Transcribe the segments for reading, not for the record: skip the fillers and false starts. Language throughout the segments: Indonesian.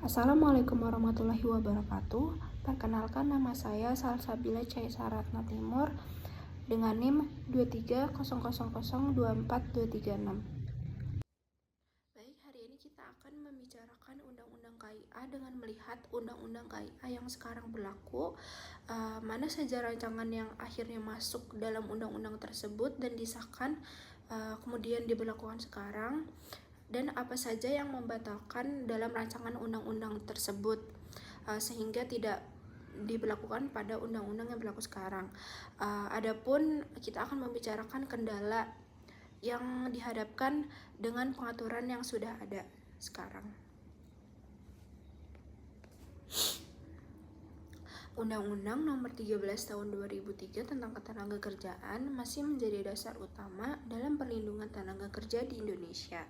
Assalamualaikum warahmatullahi wabarakatuh. Perkenalkan, nama saya Salsabila Caesarratna Timur dengan NIM 2300024236. Baik, hari ini kita akan membicarakan Undang-Undang KIA dengan melihat Undang-Undang KIA yang sekarang berlaku, mana saja rancangan yang akhirnya masuk dalam Undang-Undang tersebut dan disahkan, kemudian diberlakukan sekarang, dan apa saja yang membatalkan dalam rancangan undang-undang tersebut sehingga tidak diberlakukan pada undang-undang yang berlaku sekarang. Adapun kita akan membicarakan kendala yang dihadapkan dengan pengaturan yang sudah ada sekarang. Undang-Undang Nomor 13 Tahun 2003 tentang Ketenagakerjaan masih menjadi dasar utama dalam perlindungan tenaga kerja di Indonesia.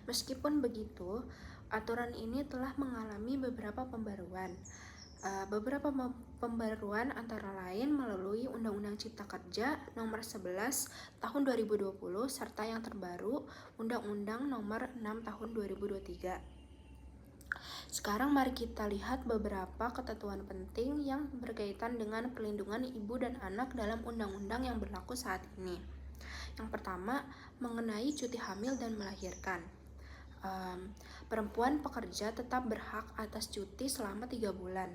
Meskipun begitu, aturan ini telah mengalami beberapa pembaruan. Beberapa pembaruan antara lain melalui Undang-Undang Cipta Kerja Nomor 11 Tahun 2020 serta yang terbaru Undang-Undang Nomor 6 Tahun 2023. Sekarang mari kita lihat beberapa ketentuan penting yang berkaitan dengan perlindungan ibu dan anak dalam undang-undang yang berlaku saat ini. Yang pertama, mengenai cuti hamil dan melahirkan. Perempuan pekerja tetap berhak atas cuti selama 3 bulan.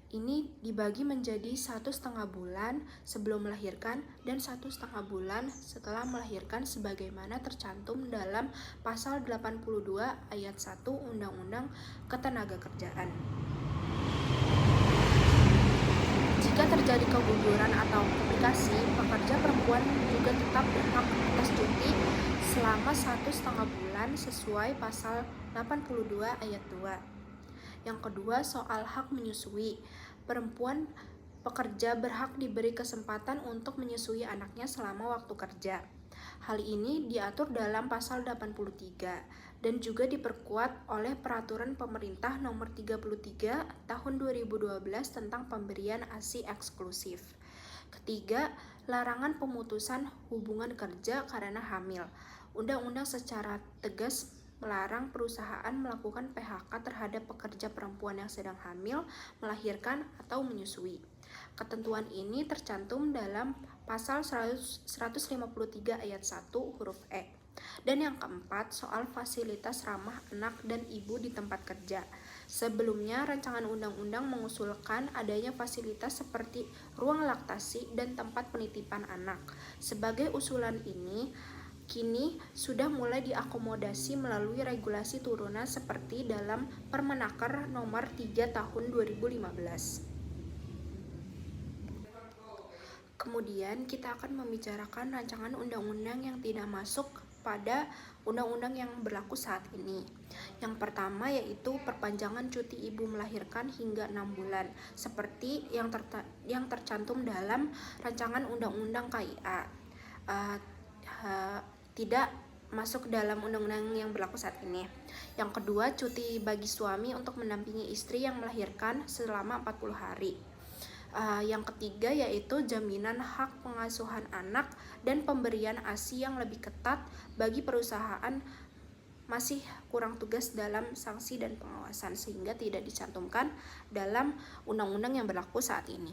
Ini dibagi menjadi 1,5 bulan sebelum melahirkan dan 1,5 bulan setelah melahirkan sebagaimana tercantum dalam pasal 82 ayat 1 Undang-Undang Ketenagakerjaan. Jika terjadi keguguran atau komplikasi, pekerja perempuan juga tetap berhak atas cuti selama 1,5 bulan sesuai pasal 82 ayat 2. Yang kedua, soal hak menyusui. Perempuan pekerja berhak diberi kesempatan untuk menyusui anaknya selama waktu kerja. Hal ini diatur dalam pasal 83 dan juga diperkuat oleh Peraturan Pemerintah Nomor 33 Tahun 2012 tentang pemberian ASI eksklusif. Ketiga, larangan pemutusan hubungan kerja karena hamil. Undang-undang secara tegas melarang perusahaan melakukan PHK terhadap pekerja perempuan yang sedang hamil, melahirkan, atau menyusui. Ketentuan ini tercantum dalam pasal 153 ayat 1 huruf E. Dan yang keempat, soal fasilitas ramah anak dan ibu di tempat kerja. Sebelumnya, rancangan undang-undang mengusulkan adanya fasilitas seperti ruang laktasi dan tempat penitipan anak. Sebagai usulan ini, kini sudah mulai diakomodasi melalui regulasi turunan seperti dalam Permenaker Nomor 3 Tahun 2015. Kemudian kita akan membicarakan rancangan undang-undang yang tidak masuk pada undang-undang yang berlaku saat ini. Yang pertama yaitu perpanjangan cuti ibu melahirkan hingga 6 bulan seperti yang tercantum dalam rancangan undang-undang KIA. Tidak masuk dalam undang-undang yang berlaku saat ini. Yang kedua, cuti bagi suami untuk mendampingi istri yang melahirkan selama 40 hari. Yang ketiga yaitu jaminan hak pengasuhan anak dan pemberian ASI yang lebih ketat bagi perusahaan masih kurang tugas dalam sanksi dan pengawasan sehingga tidak dicantumkan dalam undang-undang yang berlaku saat ini.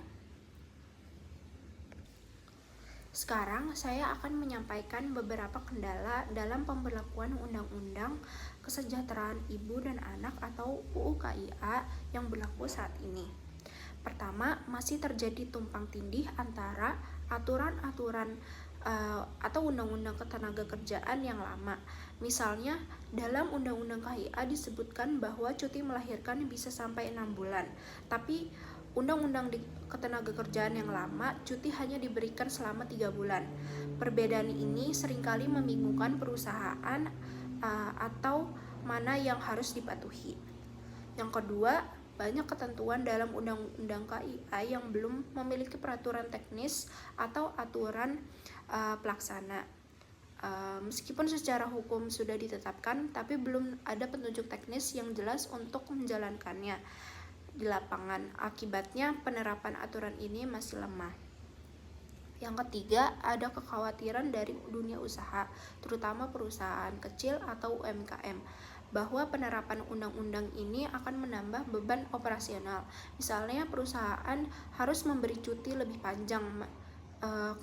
Sekarang saya akan menyampaikan beberapa kendala dalam pemberlakuan Undang-Undang Kesejahteraan Ibu dan Anak atau UU KIA yang berlaku saat ini. Pertama, masih terjadi tumpang tindih antara aturan-aturan atau undang-undang ketenagakerjaan yang lama. Misalnya, dalam undang-undang KIA disebutkan bahwa cuti melahirkan bisa sampai 6 bulan, tapi undang-undang ketenagakerjaan yang lama cuti hanya diberikan selama 3 bulan. Perbedaan ini seringkali membingungkan perusahaan atau mana yang harus dipatuhi. Yang kedua, banyak ketentuan dalam undang-undang KIA yang belum memiliki peraturan teknis atau aturan pelaksana. Meskipun secara hukum sudah ditetapkan, tapi belum ada petunjuk teknis yang jelas untuk menjalankannya di lapangan. Akibatnya penerapan aturan ini masih lemah. Yang ketiga, ada kekhawatiran dari dunia usaha, terutama perusahaan kecil atau UMKM. bahwa penerapan undang-undang ini akan menambah beban operasional. Misalnya perusahaan harus memberi cuti lebih panjang,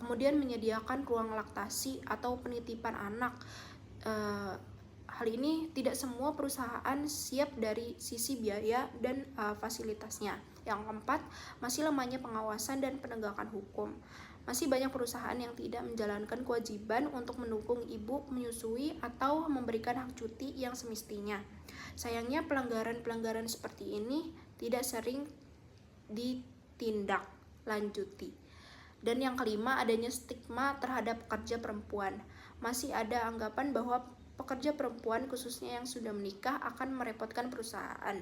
kemudian menyediakan ruang laktasi atau penitipan anak. Hal ini tidak semua perusahaan siap dari sisi biaya dan fasilitasnya. Yang keempat, masih lemahnya pengawasan dan penegakan hukum. Masih banyak perusahaan yang tidak menjalankan kewajiban untuk mendukung ibu menyusui atau memberikan hak cuti yang semestinya. Sayangnya pelanggaran-pelanggaran seperti ini tidak sering ditindaklanjuti. Dan yang kelima, adanya stigma terhadap pekerja perempuan. Masih ada anggapan bahwa pekerja perempuan, khususnya yang sudah menikah, akan merepotkan perusahaan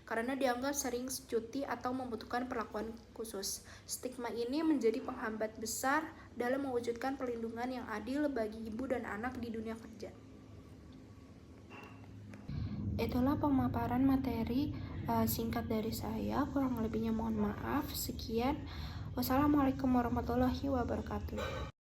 karena dianggap sering cuti atau membutuhkan perlakuan khusus. Stigma ini menjadi penghambat besar dalam mewujudkan perlindungan yang adil bagi ibu dan anak di dunia kerja. Itulah pemaparan materi singkat dari saya, kurang lebihnya mohon maaf. Sekian. Wassalamualaikum warahmatullahi wabarakatuh.